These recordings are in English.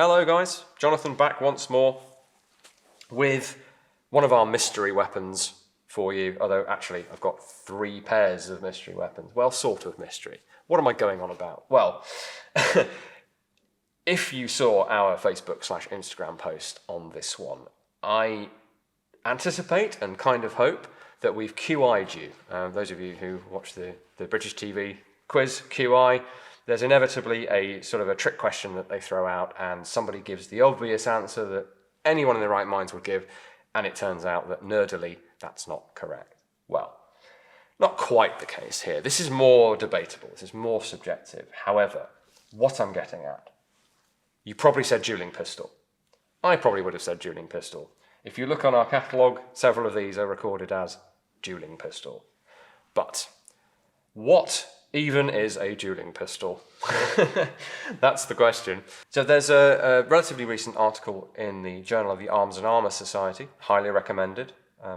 Hello guys, Jonathan back once more with one of our mystery weapons for you, although actually I've got 3 pairs of mystery weapons. Well, sort of mystery. What am I going on about? Well, if you saw our Facebook/Instagram post on this one, I anticipate and kind of hope that we've QI'd you. Those of you who watch the British TV quiz QI, there's inevitably a sort of a trick question that they throw out and somebody gives the obvious answer that anyone in their right minds would give, and it turns out that nerdily that's not correct. Well, not quite the case here. This is more debatable, this is more subjective. However, what I'm getting at, you probably said dueling pistol. I probably would have said dueling pistol. If you look on our catalogue, several of these are recorded as dueling pistol. But what even is a dueling pistol? That's the question. So there's a relatively recent article in the Journal of the Arms and Armour Society, highly recommended,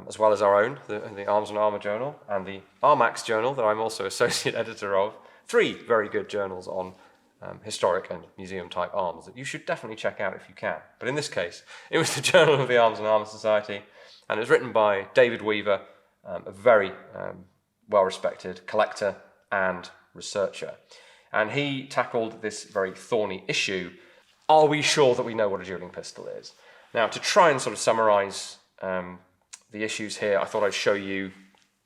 as well as our own, the Arms and Armour Journal, and the Armax Journal, that I'm also associate editor of. 3 very good journals on historic and museum-type arms that you should definitely check out if you can. But in this case, it was the Journal of the Arms and Armour Society, and it was written by David Weaver, a very well-respected collector and researcher. And he tackled this very thorny issue: are we sure that we know what a dueling pistol is? Now, to try and sort of summarise the issues here, I thought I'd show you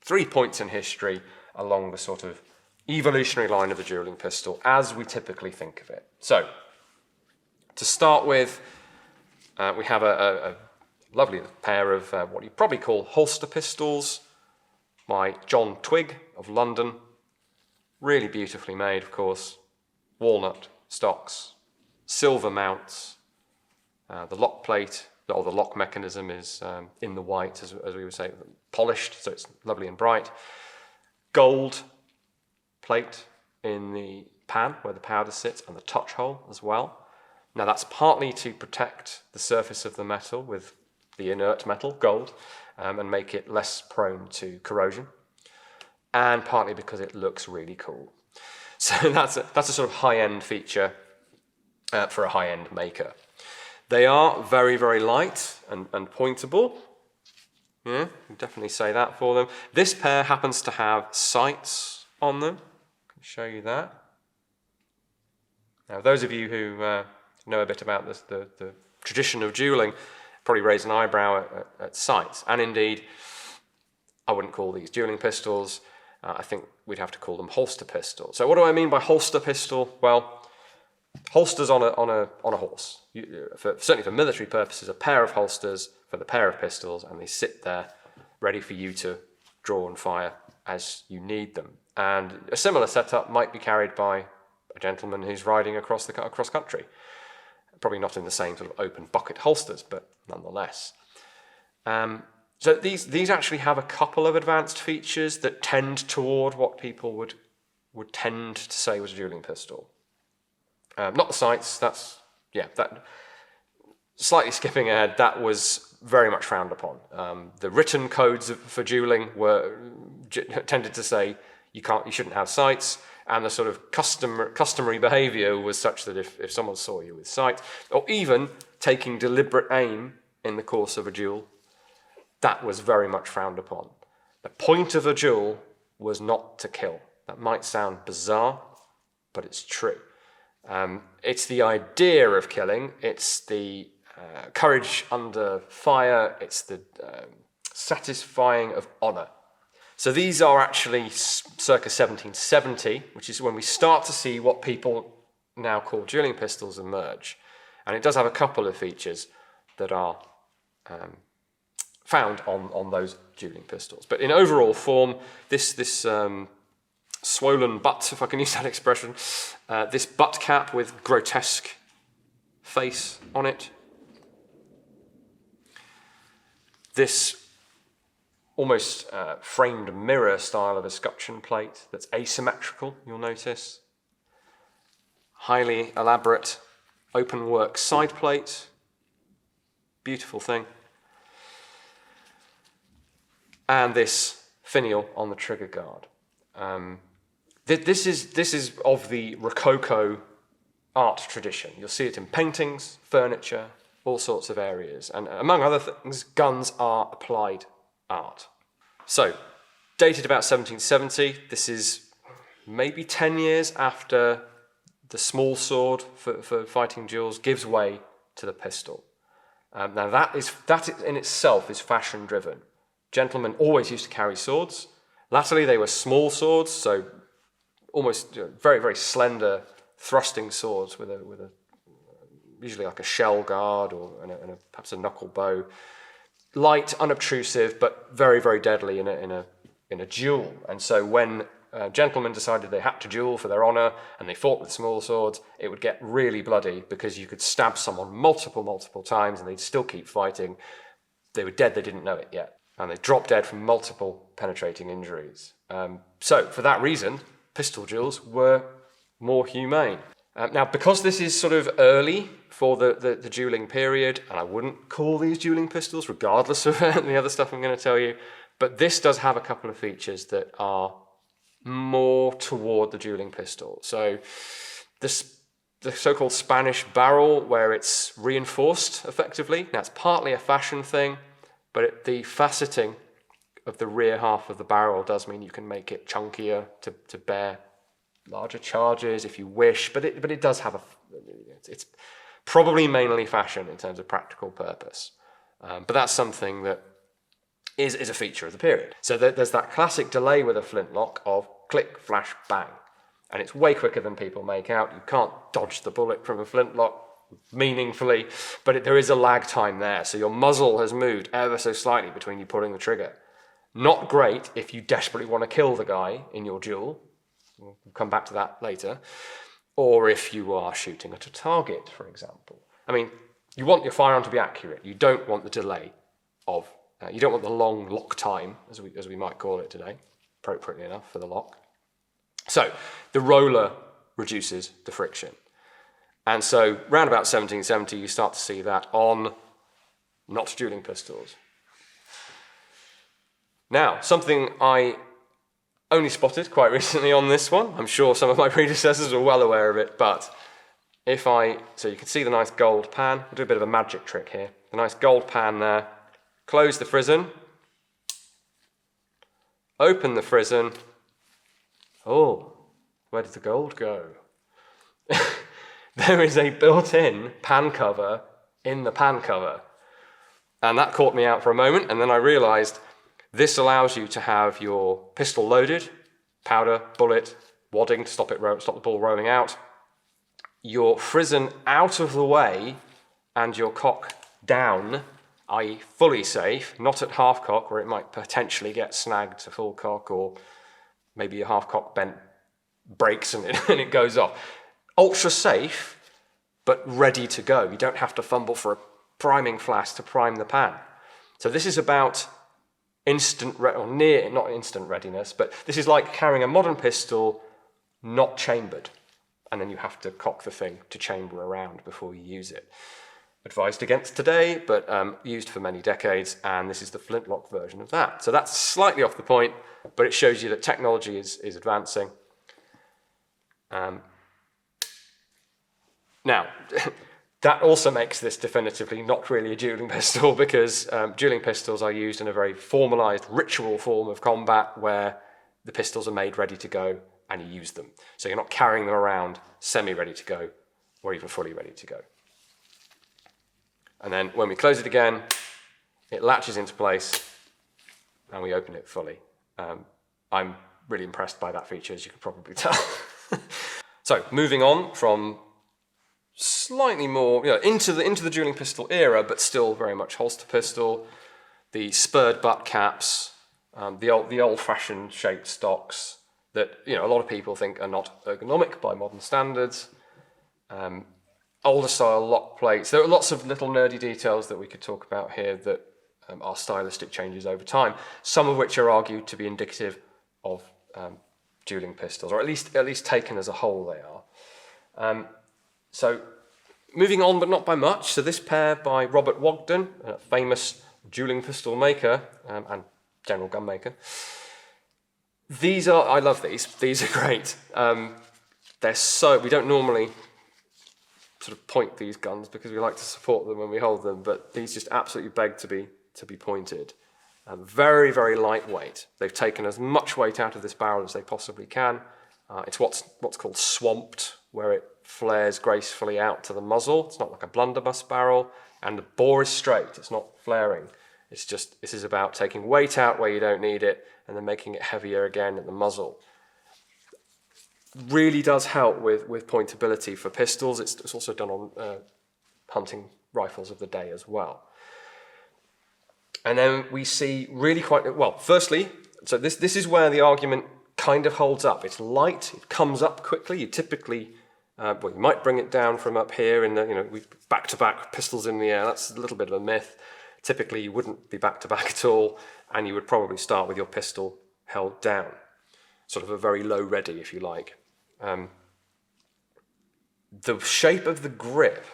3 points in history along the sort of evolutionary line of the dueling pistol as we typically think of it. So, to start with, we have a lovely pair of what you probably call holster pistols by John Twigg of London. Really beautifully made, of course. Walnut stocks, silver mounts. The lock plate, or the lock mechanism, is in the white, as we would say, polished, so it's lovely and bright. Gold plate in the pan where the powder sits, and the touch hole as well. Now that's partly to protect the surface of the metal with the inert metal, gold, and make it less prone to corrosion, and partly because it looks really cool. So that's a sort of high-end feature for a high-end maker. They are very, very light and pointable. Yeah, definitely say that for them. This pair happens to have sights on them. I can show you that. Now, those of you who know a bit about this, the tradition of dueling probably raise an eyebrow at sights. And indeed, I wouldn't call these dueling pistols. I think we'd have to call them holster pistols. So what do I mean by holster pistol? Well, holsters on a horse. Certainly for military purposes, a pair of holsters for the pair of pistols, and they sit there ready for you to draw and fire as you need them. And a similar setup might be carried by a gentleman who's riding across country. Probably not in the same sort of open bucket holsters, but nonetheless. So these actually have a couple of advanced features that tend toward what people would tend to say was a dueling pistol. Not the sights, that slightly skipping ahead, that was very much frowned upon. The written codes for dueling tended to say you shouldn't have sights, and the sort of customary behaviour was such that if someone saw you with sight, or even taking deliberate aim in the course of a duel, that was very much frowned upon. The point of a duel was not to kill. That might sound bizarre, but it's true. It's the idea of killing, it's the courage under fire, it's the satisfying of honour. So these are actually circa 1770, which is when we start to see what people now call dueling pistols emerge. And it does have a couple of features that are found on those dueling pistols. But in overall form, this swollen butt, if I can use that expression, this butt cap with grotesque face on it, this almost framed mirror style of escutcheon plate that's asymmetrical, you'll notice, highly elaborate open work side plate, beautiful thing, and this finial on the trigger guard. This is of the Rococo art tradition. You'll see it in paintings, furniture, all sorts of areas. And among other things, guns are applied art. So, dated about 1770, this is maybe 10 years after the small sword for fighting duels gives way to the pistol. Now that in itself is fashion driven. Gentlemen always used to carry swords. Latterly they were small swords, so almost very, very slender thrusting swords with a usually like a shell guard or perhaps a knuckle bow. Light, unobtrusive, but very, very deadly in a duel. And so when gentlemen decided they had to duel for their honour and they fought with small swords, it would get really bloody because you could stab someone multiple times and they'd still keep fighting. They were dead, they didn't know it yet. And they dropped dead from multiple penetrating injuries. So for that reason, pistol duels were more humane. Now, because this is sort of early for the duelling period, and I wouldn't call these duelling pistols, regardless of the other stuff I'm going to tell you, but this does have a couple of features that are more toward the duelling pistol. So the so-called Spanish barrel, where it's reinforced effectively. Now, it's partly a fashion thing, but the faceting of the rear half of the barrel does mean you can make it chunkier to bear larger charges if you wish, but it does have it's probably mainly fashion in terms of practical purpose. But that's something that is a feature of the period. So there's that classic delay with a flintlock of click, flash, bang. And it's way quicker than people make out. You can't dodge the bullet from a flintlock meaningfully, but there is a lag time there. So your muzzle has moved ever so slightly between you pulling the trigger. Not great if you desperately want to kill the guy in your duel. We'll come back to that later. Or if you are shooting at a target, for example. I mean, you want your firearm to be accurate. You don't want the delay of, you don't want the long lock time, as we might call it today, appropriately enough for the lock. So the roller reduces the friction. And so round about 1770, you start to see that on not dueling pistols. Now, something I only spotted quite recently on this one. I'm sure some of my predecessors were well aware of it, but so you can see the nice gold pan. I'll do a bit of a magic trick here. The nice gold pan there. Close the frizzen. Open the frizzen. Oh, where did the gold go? There is a built-in pan cover in the pan cover. And that caught me out for a moment, and then I realized this allows you to have your pistol loaded, powder, bullet, wadding to stop the ball rolling out, your frizzen out of the way, and your cock down, i.e. fully safe, not at half cock where it might potentially get snagged to full cock, or maybe your half cock bent breaks and it goes off. Ultra safe, but ready to go. You don't have to fumble for a priming flask to prime the pan. So this is about not instant readiness, but this is like carrying a modern pistol, not chambered. And then you have to cock the thing to chamber around before you use it. Advised against today, but used for many decades, and this is the flintlock version of that. So that's slightly off the point, but it shows you that technology is advancing. Now, that also makes this definitively not really a dueling pistol, because dueling pistols are used in a very formalized ritual form of combat where the pistols are made ready to go and you use them. So you're not carrying them around semi-ready to go or even fully ready to go. And then when we close it again, it latches into place and we open it fully. I'm really impressed by that feature, as you can probably tell. So moving on from slightly more into the dueling pistol era, but still very much holster pistol, the spurred butt caps, the old-fashioned shaped stocks that a lot of people think are not ergonomic by modern standards. Older style lock plates. There are lots of little nerdy details that we could talk about here that are stylistic changes over time, some of which are argued to be indicative of dueling pistols, or at least taken as a whole they are. So moving on, but not by much. So this pair by Robert Wogden, a famous dueling pistol maker and general gun maker. I love these. These are great. We don't normally sort of point these guns because we like to support them when we hold them, but these just absolutely beg to be pointed. Very, very lightweight. They've taken as much weight out of this barrel as they possibly can. It's what's called swamped, where it flares gracefully out to the muzzle. It's not like a blunderbuss barrel, and the bore is straight. It's not flaring. It's just, this is about taking weight out where you don't need it and then making it heavier again at the muzzle. Really does help with pointability for pistols. It's also done on hunting rifles of the day as well. And then we see really quite, well, firstly, so this is where the argument kind of holds up. It's light, it comes up quickly. You typically, well, you might bring it down from up here in the, you know, back-to-back pistols in the air. That's a little bit of a myth. Typically, you wouldn't be back-to-back at all, and you would probably start with your pistol held down. Sort of a very low ready, if you like. The shape of the grip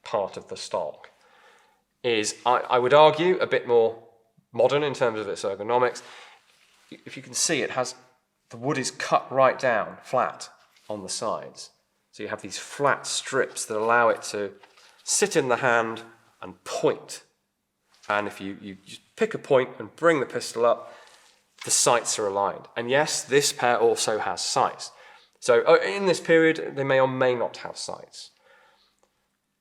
part of the stock is, I would argue, a bit more modern in terms of its ergonomics. If you can see, it has, the wood is cut right down, flat, on the sides. So you have these flat strips that allow it to sit in the hand and point. And if you just pick a point and bring the pistol up, the sights are aligned. And yes, this pair also has sights. So in this period, they may or may not have sights.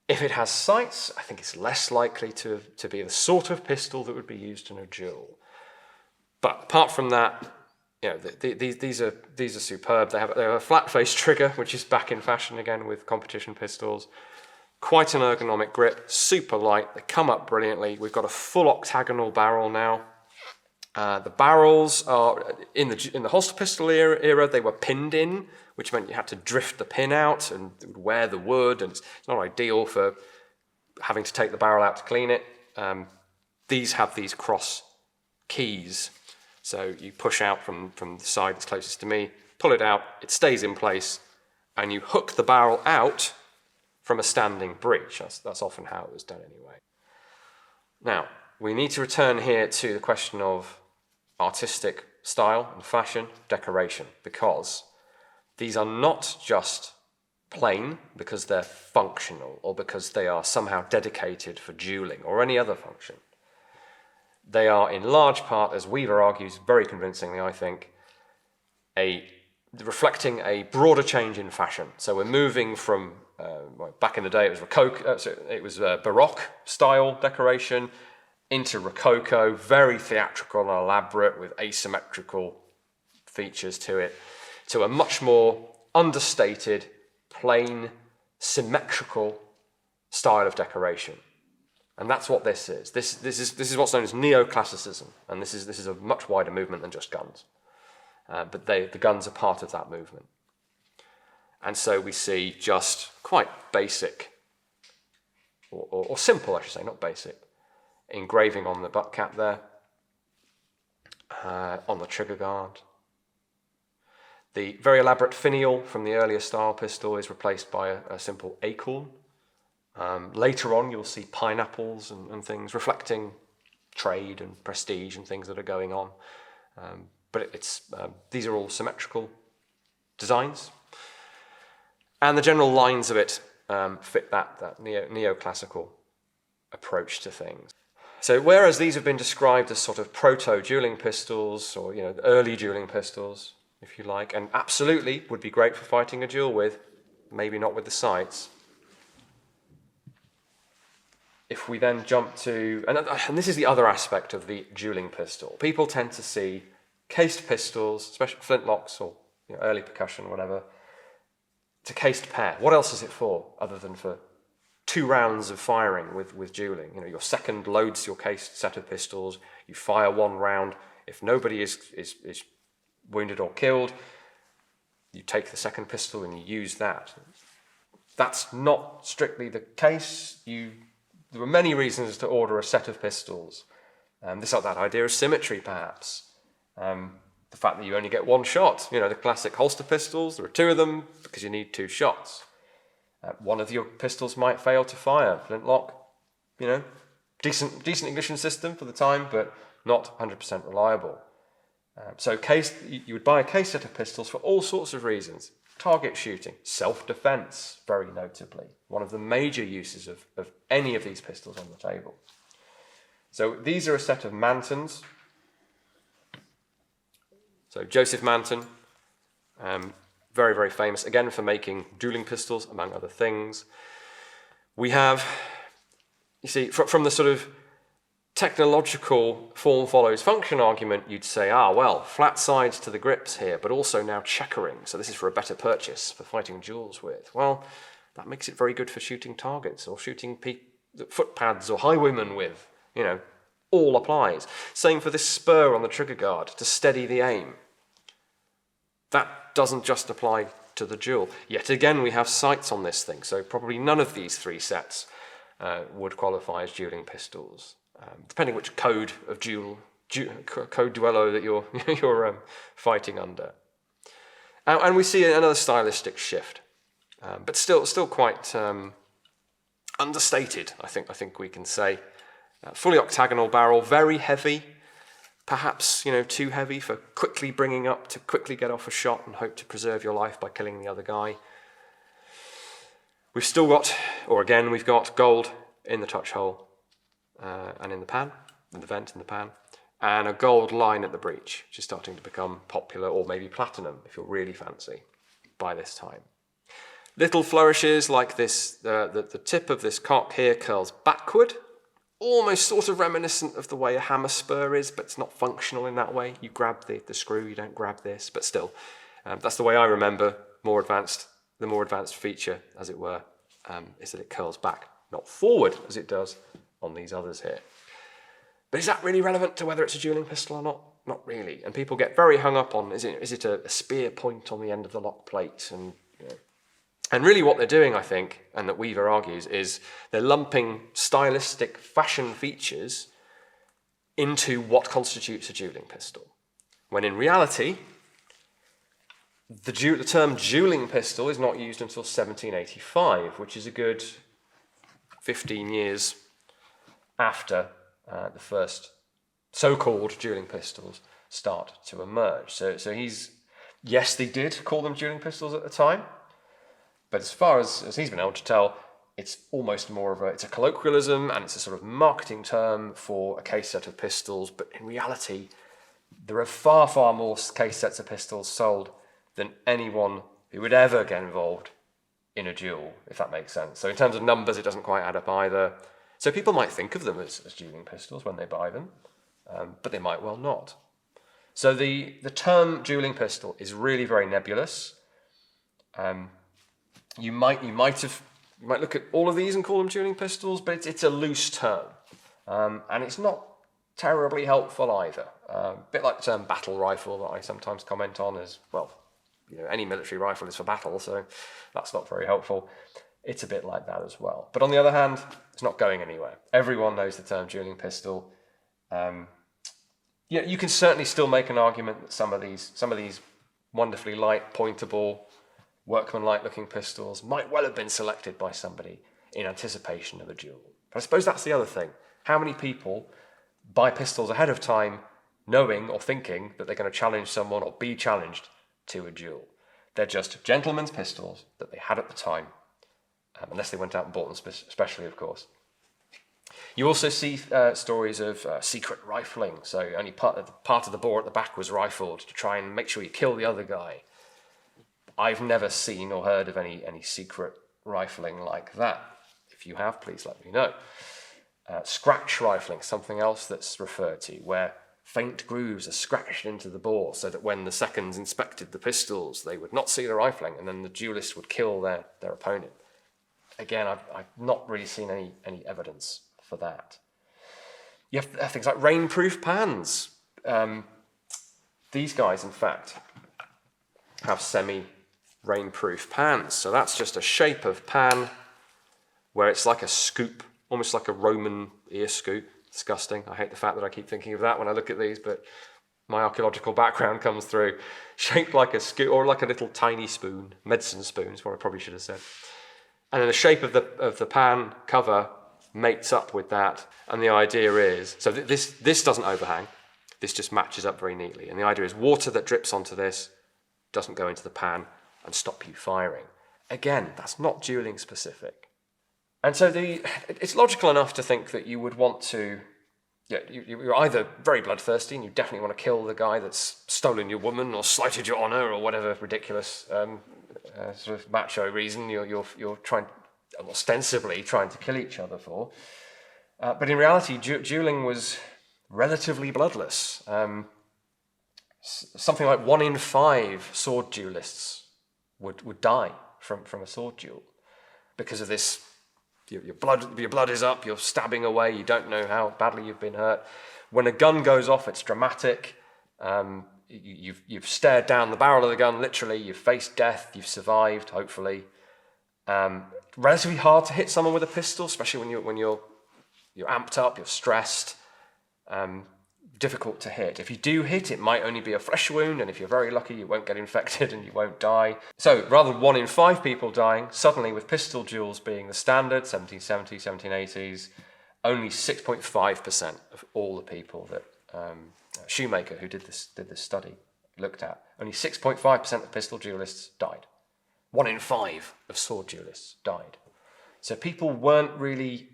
If it has sights, I think it's less likely to be the sort of pistol that would be used in a duel. But apart from that, you know, these are superb. They have a flat-faced trigger, which is back in fashion again with competition pistols. Quite an ergonomic grip, super light. They come up brilliantly. We've got a full octagonal barrel now. The barrels are in the holster pistol era. They were pinned in, which meant you had to drift the pin out and it would wear the wood, and it's not ideal for having to take the barrel out to clean it. These have these cross keys, so you push out from the side that's closest to me, pull it out, it stays in place, and you hook the barrel out from a standing breech. That's often how it was done anyway. Now, we need to return here to the question of artistic style and fashion, decoration, because these are not just plain because they're functional or because they are somehow dedicated for dueling or any other function. They are in large part, as Weaver argues very convincingly, I think, reflecting a broader change in fashion. So we're moving from, back in the day it was Baroque style decoration, into Rococo, very theatrical and elaborate with asymmetrical features to it, to a much more understated, plain, symmetrical style of decoration. And that's what this is. This is what's known as neoclassicism, and this is a much wider movement than just guns. But the guns are part of that movement. And so we see just quite basic, or simple, I should say, not basic, engraving on the butt cap there, on the trigger guard. The very elaborate finial from the earlier style pistol is replaced by a simple acorn. Later on you'll see pineapples and things reflecting trade and prestige and things that are going on. But these are all symmetrical designs. And the general lines of it fit that neoclassical approach to things. So whereas these have been described as sort of proto-dueling pistols, or early dueling pistols, if you like, and absolutely would be great for fighting a duel with, maybe not with the sights. If we then jump to, and this is the other aspect of the dueling pistol, people tend to see cased pistols, especially flintlocks or early percussion, whatever, it's a cased pair. What else is it for, other than for 2 rounds of firing with dueling? Your second loads your cased set of pistols, you fire 1 round. If nobody is wounded or killed, you take the second pistol and you use that. That's not strictly the case. There are many reasons to order a set of pistols. That idea of symmetry, perhaps. The fact that you only get 1 shot. The classic holster pistols, there are 2 of them because you need 2 shots. One of your pistols might fail to fire. Flintlock, decent ignition system for the time, but not 100% reliable. So you would buy a case set of pistols for all sorts of reasons. target shooting, self-defense, very notably. One of the major uses of any of these pistols on the table. So these are a set of Mantons. So Joseph Manton, very, very famous, again, for making dueling pistols, among other things. We have, you see, from the sort of technological form follows function argument, you'd say, well, flat sides to the grips here, but also now checkering. So this is for a better purchase for fighting duels with. Well, that makes it very good for shooting targets or shooting footpads or highwaymen with, all applies. Same for this spur on the trigger guard to steady the aim. That doesn't just apply to the duel. Yet again, we have sights on this thing, so probably none of these three sets would qualify as dueling pistols. Depending which code of code duello that you're fighting under. And we see another stylistic shift, but still quite understated, I think we can say. Fully octagonal barrel, very heavy, perhaps too heavy for quickly bringing up to quickly get off a shot and hope to preserve your life by killing the other guy. We've got gold in the touch hole. And in the pan, in the vent in the pan, and a gold line at the breech, which is starting to become popular, or maybe platinum if you're really fancy by this time. Little flourishes like this, the tip of this cock here curls backward, almost sort of reminiscent of the way a hammer spur is, but it's not functional in that way. You grab the screw, you don't grab this, but still, that's the way I remember the more advanced feature, as it were, is that it curls back, not forward as it does on these others here. But is that really relevant to whether it's a dueling pistol or not? Not really. And people get very hung up on, is it a spear point on the end of the lock plate? And really what they're doing, I think, and that Weaver argues, is they're lumping stylistic fashion features into what constitutes a dueling pistol. When in reality, the term dueling pistol is not used until 1785, which is a good 15 years after the first so-called dueling pistols start to emerge. So yes, they did call them dueling pistols at the time, but as far as he's been able to tell, it's almost more of it's a colloquialism and it's a sort of marketing term for a case set of pistols, but in reality, there are far, far more case sets of pistols sold than anyone who would ever get involved in a duel, if that makes sense. So in terms of numbers, it doesn't quite add up either. So people might think of them as dueling pistols when they buy them, but they might well not. So the term dueling pistol is really very nebulous. You might look at all of these and call them dueling pistols, but it's a loose term, and it's not terribly helpful either. A bit like the term battle rifle that I sometimes comment on as well. Any military rifle is for battle, so that's not very helpful. It's a bit like that as well. But on the other hand, it's not going anywhere. Everyone knows the term dueling pistol. You can certainly still make an argument that some of these wonderfully light, pointable, workmanlike looking pistols might well have been selected by somebody in anticipation of a duel. But I suppose that's the other thing. How many people buy pistols ahead of time knowing or thinking that they're going to challenge someone or be challenged to a duel? They're just gentlemen's pistols that they had at the time, unless they went out and bought them specially, of course. You also see stories of secret rifling, so only part of the bore at the back was rifled to try and make sure you kill the other guy. I've never seen or heard of any secret rifling like that. If you have, please let me know. Scratch rifling, something else that's referred to, where faint grooves are scratched into the bore so that when the seconds inspected the pistols, they would not see the rifling, and then the duelist would kill their opponent. Again, I've not really seen any evidence for that. You have things like rainproof pans. These guys, in fact, have semi-rainproof pans. So that's just a shape of pan where it's like a scoop, almost like a Roman ear scoop. Disgusting. I hate the fact that I keep thinking of that when I look at these, but my archaeological background comes through. Shaped like a scoop, or like a little tiny spoon, medicine spoon is what I probably should have said. And then the shape of the pan cover mates up with that, and the idea is, so this doesn't overhang, this just matches up very neatly, and the idea is water that drips onto this doesn't go into the pan, and stop you firing. Again, that's not dueling specific. And so it's logical enough to think that you would want to, you're either very bloodthirsty and you definitely want to kill the guy that's stolen your woman or slighted your honour or whatever ridiculous sort of macho reason you're trying, ostensibly trying to kill each other for. But in reality, dueling was relatively bloodless. Something like 1 in 5 sword duelists would die from a sword duel because of this. Your blood is up, you're stabbing away, you don't know how badly you've been hurt. When a gun goes off, it's dramatic. You've stared down the barrel of the gun, literally, you've faced death, you've survived, hopefully. Relatively hard to hit someone with a pistol, especially when you're amped up, you're stressed. Difficult to hit. If you do hit, it might only be a flesh wound, and if you're very lucky, you won't get infected and you won't die. So rather than 1 in 5 people dying, suddenly with pistol duels being the standard, 1770s, 1780s, only 6.5% of all the people that Shoemaker, who did this study, looked at, only 6.5% of pistol duelists died. 1 in 5 of sword duelists died. So people weren't really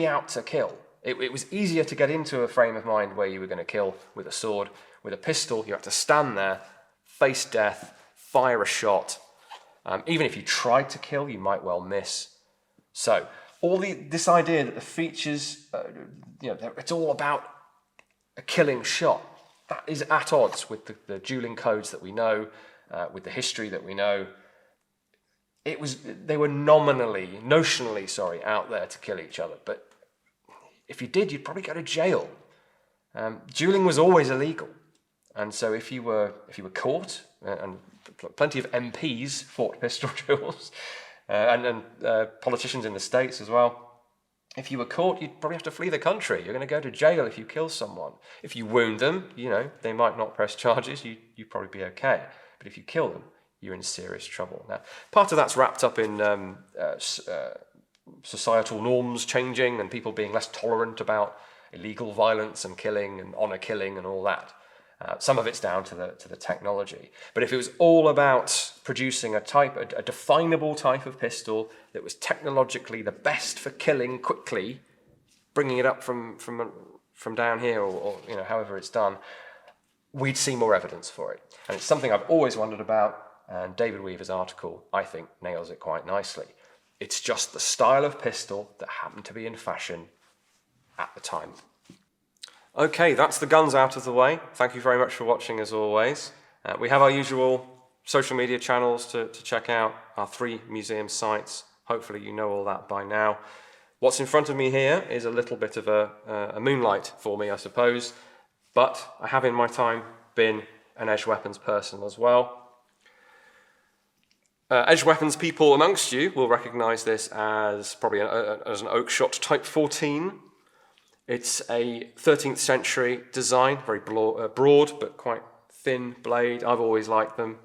out to kill. It was easier to get into a frame of mind where you were going to kill with a sword. With a pistol, you had to stand there, face death, fire a shot. Even if you tried to kill, you might well miss. So this idea that the features, it's all about a killing shot, that is at odds with the dueling codes that we know, with the history that we know. They were notionally out there to kill each other, but if you did, you'd probably go to jail. Dueling was always illegal, and so if you were caught, and plenty of MPs fought pistol duels, and politicians in the States as well. If you were caught, you'd probably have to flee the country. You're going to go to jail if you kill someone. If you wound them, they might not press charges. You'd probably be okay. But if you kill them, you're in serious trouble. Now, part of that's wrapped up in societal norms changing and people being less tolerant about illegal violence and killing and honour killing and all that. Some of it's down to the technology. But if it was all about producing a definable type of pistol that was technologically the best for killing quickly, bringing it up from down here or however it's done, we'd see more evidence for it. And it's something I've always wondered about, and David Weaver's article, I think, nails it quite nicely. It's just the style of pistol that happened to be in fashion at the time. Okay, that's the guns out of the way. Thank you very much for watching as always. We have our usual social media channels to check out, our 3 museum sites. Hopefully you know all that by now. What's in front of me here is a little bit of a moonlight for me, I suppose, but I have in my time been an edged weapons person as well. Edged weapons people amongst you will recognise this as probably as an Oakshott Type 14. It's a 13th century design, very broad but quite thin blade. I've always liked them.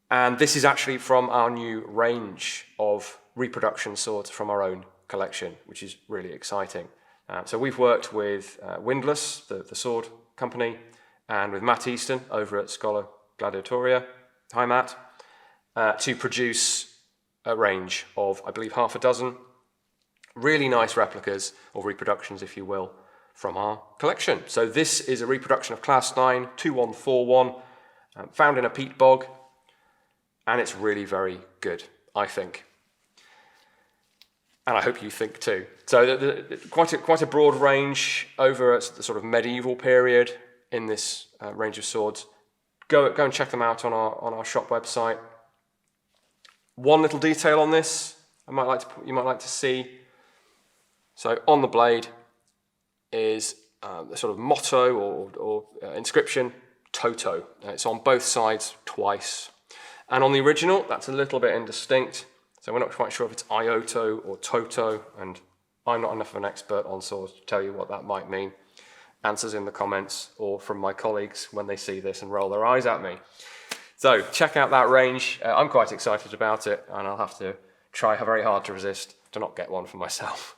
And this is actually from our new range of reproduction swords from our own collection, which is really exciting. So we've worked with Windlass, the sword company, and with Matt Easton over at Scholar Gladiatoria. Hi, Matt. To produce a range of, I believe, half a dozen really nice replicas, or reproductions, if you will, from our collection. So this is a reproduction of Class 9 2141, found in a peat bog, and it's really very good, I think. And I hope you think too. So quite a broad range over the sort of medieval period in this range of swords. Go and check them out on our shop website. One little detail on this you might like to see. So on the blade is the sort of motto or inscription, Toto. It's on both sides twice. And on the original, that's a little bit indistinct. So we're not quite sure if it's Ioto or Toto, and I'm not enough of an expert on swords to tell you what that might mean. Answers in the comments or from my colleagues when they see this and roll their eyes at me. So check out that range. I'm quite excited about it, and I'll have to try very hard to resist to not get one for myself.